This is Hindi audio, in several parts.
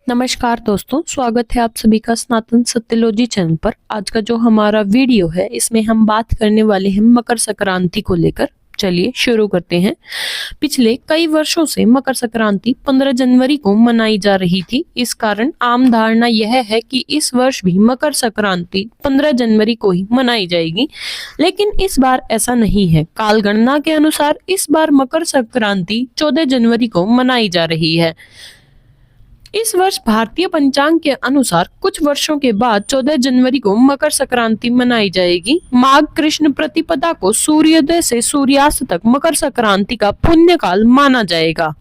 नमस्कार दोस्तों, स्वागत है आप सभी का सनातन सत्यलॉजी चैनल पर। आज का जो हमारा वीडियो है इसमें हम बात करने वाले हैं मकर संक्रांति को लेकर। चलिए शुरू करते हैं। पिछले कई वर्षों से मकर संक्रांति 15 जनवरी को मनाई जा रही थी। इस कारण आम धारणा यह है कि इस वर्ष भी मकर संक्रांति 15 जनवरी को ही मनाई जाएगी, लेकिन इस बार ऐसा नहीं है। कालगणना के अनुसार इस बार मकर संक्रांति 14 जनवरी को मनाई जा रही है। इस वर्ष भारतीय पंचांग के अनुसार कुछ वर्षों के बाद 14 जनवरी को मकर संक्रांति मनाई जाएगी। माघ कृष्ण प्रतिपदा को सूर्योदय से सूर्यास्त तक मकर संक्रांति का पुण्य काल माना जाएगा।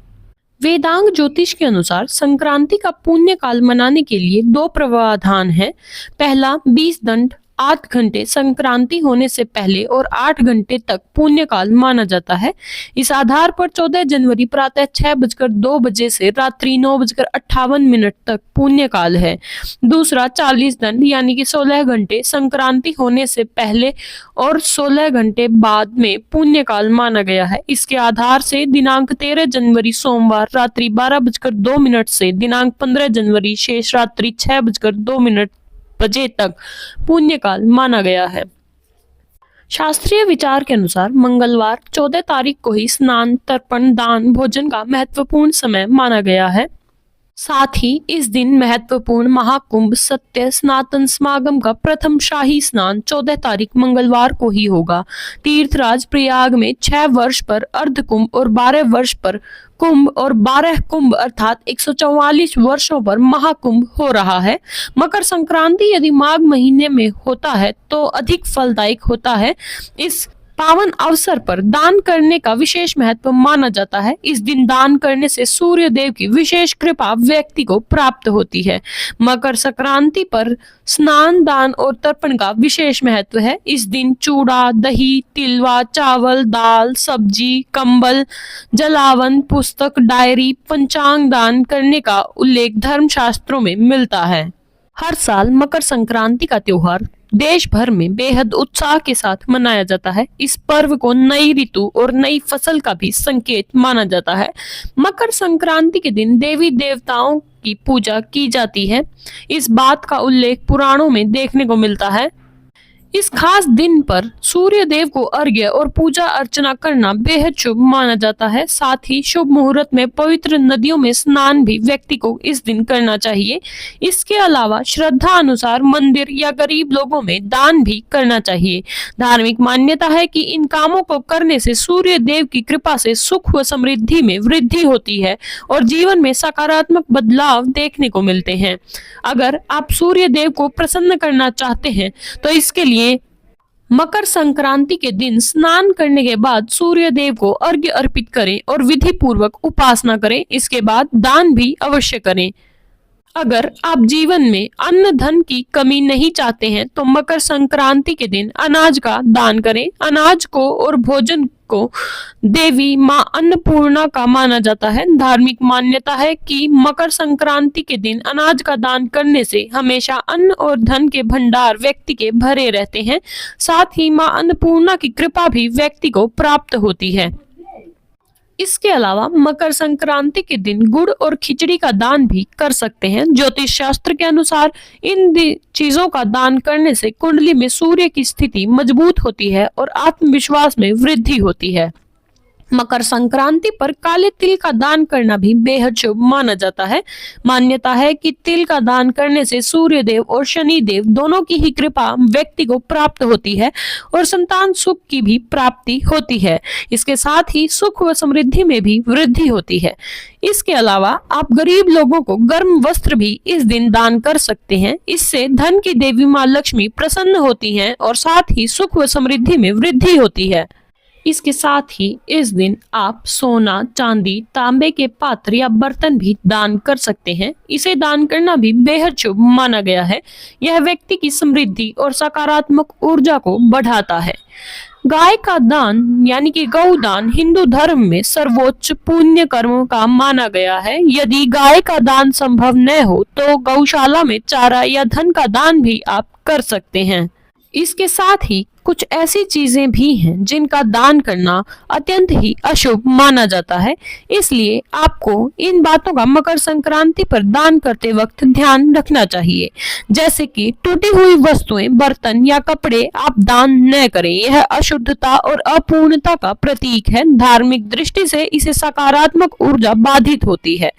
वेदांग ज्योतिष के अनुसार संक्रांति का पुण्य काल मनाने के लिए दो प्रावधान है। पहला 20 दंड 8 घंटे संक्रांति होने से पहले और 8 घंटे तक पुण्य काल माना जाता है। इस आधार पर 14 जनवरी प्रातः 6:02 से रात्रि 9:58 तक पुण्य काल है। दूसरा 40 दंड यानी कि 16 घंटे संक्रांति होने से पहले और 16 घंटे बाद में पुण्य काल माना गया है। इसके आधार से दिनांक 13 जनवरी सोमवार रात्रि 12:02 से दिनांक 15 जनवरी शेष रात्रि 6:02 बजे तक पुण्य काल माना गया है। शास्त्रीय विचार के अनुसार मंगलवार 14 तारीख को ही स्नान, तर्पण, दान, भोजन का महत्वपूर्ण समय माना गया है। साथ ही इस दिन महत्वपूर्ण महाकुंभ सत्य स्नातन समागम का प्रथम शाही स्नान 14 तारीख मंगलवार को ही होगा। तीर्थराज प्रयाग में 6 वर्ष पर अर्ध कुंभ और 12 वर्ष पर कुंभ और 12 कुंभ अर्थात 144 वर्षों पर महाकुंभ हो रहा है। मकर संक्रांति यदि माघ महीने में होता है तो अधिक फलदायक होता है। इस पावन अवसर पर दान करने का विशेष महत्व माना जाता है। इस दिन दान करने से सूर्य देव की विशेष कृपा व्यक्ति को प्राप्त होती है। मकर संक्रांति पर स्नान, दान और तर्पण का विशेष महत्व है। इस दिन चूड़ा, दही, तिलवा, चावल, दाल, सब्जी, कंबल, जलावन, पुस्तक, डायरी, पंचांग दान करने का उल्लेख धर्म शास्त्रों में मिलता है। हर साल मकर संक्रांति का त्योहार देश भर में बेहद उत्साह के साथ मनाया जाता है। इस पर्व को नई ऋतु और नई फसल का भी संकेत माना जाता है। मकर संक्रांति के दिन देवी देवताओं की पूजा की जाती है। इस बात का उल्लेख पुराणों में देखने को मिलता है। इस खास दिन पर सूर्य देव को अर्घ्य और पूजा अर्चना करना बेहद शुभ माना जाता है। साथ ही शुभ मुहूर्त में पवित्र नदियों में स्नान भी व्यक्ति को इस दिन करना चाहिए। इसके अलावा श्रद्धा अनुसार मंदिर या गरीब लोगों में दान भी करना चाहिए। धार्मिक मान्यता है कि इन कामों को करने से सूर्य देव की कृपा से सुख व समृद्धि में वृद्धि होती है और जीवन में सकारात्मक बदलाव देखने को मिलते हैं। अगर आप सूर्य देव को प्रसन्न करना चाहते हैं तो इसके लिए मकर संक्रांति के दिन स्नान करने के बाद सूर्य देव को अर्घ्य अर्पित करें और विधि पूर्वक उपासना करें। इसके बाद दान भी अवश्य करें। अगर आप जीवन में अन्न धन की कमी नहीं चाहते हैं तो मकर संक्रांति के दिन अनाज का दान करें। अनाज को और भोजन को देवी मां अन्नपूर्णा का माना जाता है। धार्मिक मान्यता है कि मकर संक्रांति के दिन अनाज का दान करने से हमेशा अन्न और धन के भंडार व्यक्ति के भरे रहते हैं। साथ ही मां अन्नपूर्णा की कृपा भी व्यक्ति को प्राप्त होती है। इसके अलावा मकर संक्रांति के दिन गुड़ और खिचड़ी का दान भी कर सकते हैं। ज्योतिष शास्त्र के अनुसार इन चीजों का दान करने से कुंडली में सूर्य की स्थिति मजबूत होती है और आत्मविश्वास में वृद्धि होती है। मकर संक्रांति पर काले तिल का दान करना भी बेहद शुभ माना जाता है। मान्यता है कि तिल का दान करने से सूर्य देव और शनि देव दोनों की ही कृपा व्यक्ति को प्राप्त होती है और संतान सुख की भी प्राप्ति होती है। इसके साथ ही सुख व समृद्धि में भी वृद्धि होती है। इसके अलावा आप गरीब लोगों को गर्म वस्त्र भी इस दिन दान कर सकते हैं। इससे धन की देवी मां लक्ष्मी प्रसन्न होती हैं और साथ ही सुख व समृद्धि में वृद्धि होती है। इसके साथ ही इस दिन आप सोना, चांदी, तांबे के पात्र या बर्तन भी दान कर सकते हैं। इसे दान करना भी बेहद शुभ माना गया है। यह व्यक्ति की समृद्धि और सकारात्मक ऊर्जा को बढ़ाता है। गाय का दान यानी कि गौदान हिंदू धर्म में सर्वोच्च पुण्य कर्म का माना गया है। यदि गाय का दान संभव न हो तो गौशाला में चारा या धन का दान भी आप कर सकते हैं। इसके साथ ही कुछ ऐसी चीजें भी हैं जिनका दान करना अत्यंत ही अशुभ माना जाता है, इसलिए आपको इन बातों का मकर संक्रांति पर दान करते वक्त ध्यान रखना चाहिए। जैसे कि टूटी हुई वस्तुएं, बर्तन या कपड़े आप दान न करें, यह अशुद्धता और अपूर्णता का प्रतीक है। धार्मिक दृष्टि से इसे सकारात्मक ऊर्जा बाधित होती है।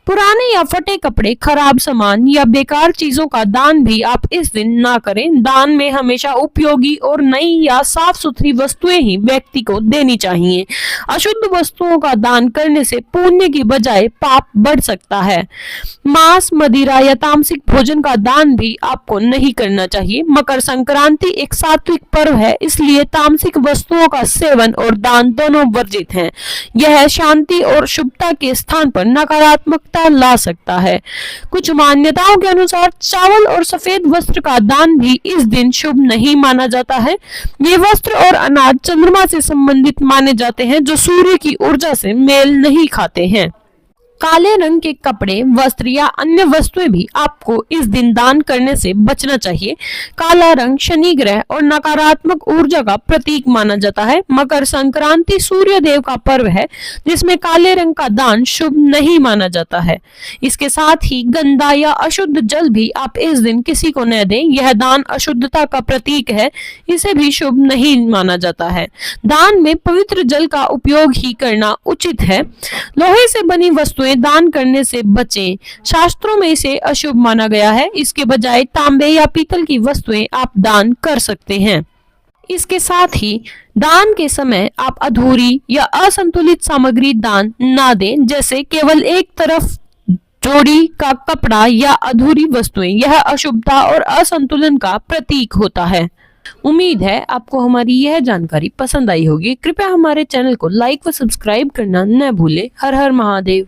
पुराने या फटे कपड़े, खराब सामान या बेकार चीजों का दान भी आप इस दिन ना करें। दान में हमेशा उपयोगी और नई या साफ सुथरी वस्तुएं ही व्यक्ति को देनी चाहिए। अशुद्ध वस्तुओं का दान करने से पुण्य की बजाय पाप बढ़ सकता है। मांस, मदिरा या तामसिक भोजन का दान भी आपको नहीं करना चाहिए। मकर संक्रांति एक सात्विक पर्व है, इसलिए तामसिक वस्तुओं का सेवन और दान दोनों वर्जित हैं। यह शांति और शुभता के स्थान पर नकारात्मकता ला सकता है। कुछ मान्यताओं के अनुसार चावल और सफेद वस्त्र का दान भी इस दिन शुभ नहीं माना जाता है। ये वस्त्र और अनाज चंद्रमा से संबंधित माने जाते हैं, जो सूर्य की ऊर्जा से मेल नहीं खाते हैं। काले रंग के कपड़े, वस्त्र या अन्य वस्तुएं भी आपको इस दिन दान करने से बचना चाहिए। काला रंग शनि ग्रह और नकारात्मक ऊर्जा का प्रतीक माना जाता है। मकर संक्रांति सूर्य देव का पर्व है, जिसमें काले रंग का दान शुभ नहीं माना जाता है। इसके साथ ही गंदा या अशुद्ध जल भी आप इस दिन किसी को न दें, यह दान अशुद्धता का प्रतीक है, इसे भी शुभ नहीं माना जाता है। दान में पवित्र जल का उपयोग ही करना उचित है। लोहे से बनी वस्तुएं दान करने से बचें, शास्त्रों में इसे अशुभ माना गया है। इसके बजाय तांबे या पीतल की वस्तुएं आप दान कर सकते हैं। इसके साथ ही दान के समय आप अधूरी या असंतुलित सामग्री दान ना दें, जैसे केवल एक तरफ जोड़ी का कपड़ा या अधूरी वस्तुएं। यह अशुभता और असंतुलन का प्रतीक होता है। उम्मीद है आपको हमारी यह जानकारी पसंद आई होगी। कृपया हमारे चैनल को लाइक व सब्सक्राइब करना न भूलें। हर हर महादेव।